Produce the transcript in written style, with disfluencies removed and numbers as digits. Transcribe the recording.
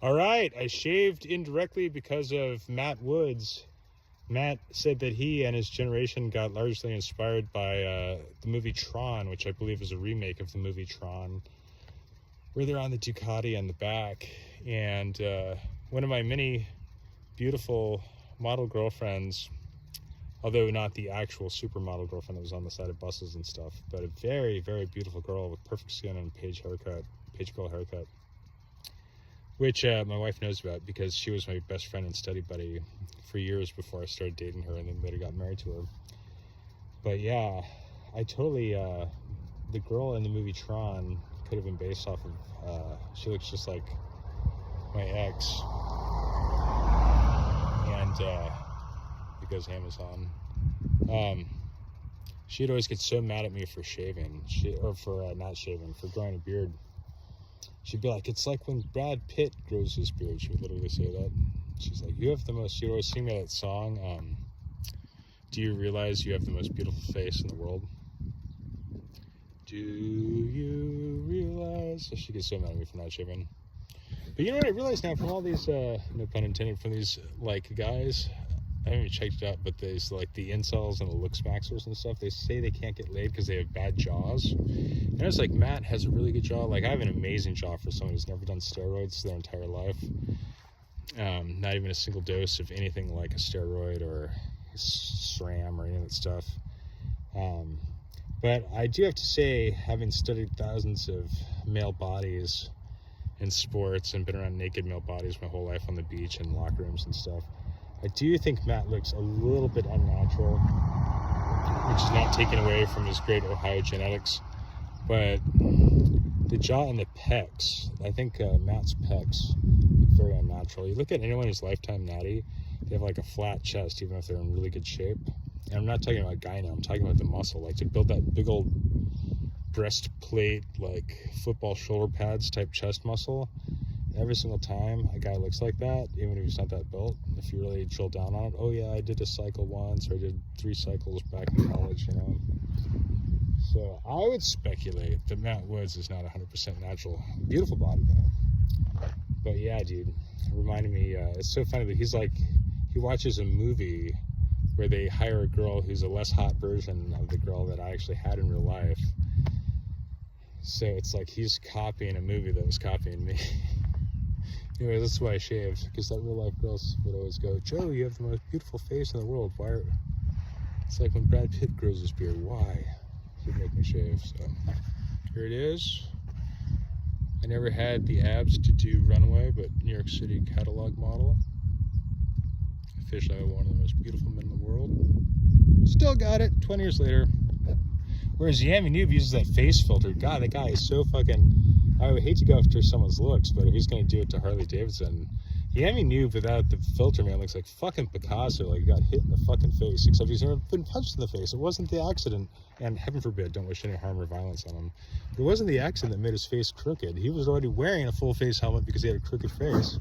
All right, I shaved indirectly because of Matt Woods. Matt said that he and his generation got largely inspired by the movie Tron, which I believe is a remake of the movie Tron, where they're on the Ducati on the back. And one of my many beautiful model girlfriends, although not the actual supermodel girlfriend that was on the side of buses and stuff, but a very, very beautiful girl with perfect skin and a page girl haircut, which my wife knows about because she was my best friend and study buddy for years before I started dating her and then later got married to her. But yeah, I totally, the girl in the movie Tron could have been based off of, she looks just like my ex. And because Amazon, she'd always get so mad at me for shaving, for not shaving, for growing a beard. She'd be like, it's like when Brad Pitt grows his beard. She would literally say that. She's like, you have the most, she'd always sing me that song, do you realize you have the most beautiful face in the world? Do you realize? So she gets so mad at me for not shaving. But you know what I realize now from all these, no pun intended, from these, like, guys, I haven't even checked it out, but there's, like, the incels and the looks maxers and stuff, they say they can't get laid because they have bad jaws. And it's like, Matt has a really good jaw. Like, I have an amazing jaw for someone who's never done steroids their entire life. Not even a single dose of anything like a steroid or SRAM or any of that stuff. But I do have to say, having studied thousands of male bodies in sports and been around naked male bodies my whole life on the beach and locker rooms and stuff, I do think Matt looks a little bit unnatural, which is not taken away from his great Ohio genetics. But the jaw and the pecs, I think Matt's pecs look very unnatural. You look at anyone who's lifetime natty, they have like a flat chest, even if they're in really good shape. And I'm not talking about gyno, I'm talking about the muscle. Like to build that big old breastplate, like football shoulder pads type chest muscle, every single time a guy looks like that, even if he's not that built, if you really drill down on it, oh yeah, I did a cycle once, or I did 3 cycles back in college, you know. So I would speculate that Matt Woods is not 100% natural. Beautiful body though. But yeah, dude, it reminded me, it's so funny that he's like, he watches a movie where they hire a girl who's a less hot version of the girl that I actually had in real life. So it's like he's copying a movie that was copying me. Anyway, that's why I shaved, because that real life girls would always go, Joe, you have the most beautiful face in the world. Why are... It's like when Brad Pitt grows his beard. Why? He'd make me shave. So here it is. I never had the abs to do Runaway, but New York City catalog model. Officially one of the most beautiful men in the world. Still got it 20 years later. Whereas Yami Noob uses that face filter. God, that guy is so fucking... I would hate to go after someone's looks, but if he's going to do it to Harley Davidson, Yami Noob without the filter, man, looks like fucking Picasso, like he got hit in the fucking face, except he's never been punched in the face. It wasn't the accident, and heaven forbid, don't wish any harm or violence on him. It wasn't the accident that made his face crooked. He was already wearing a full face helmet because he had a crooked face.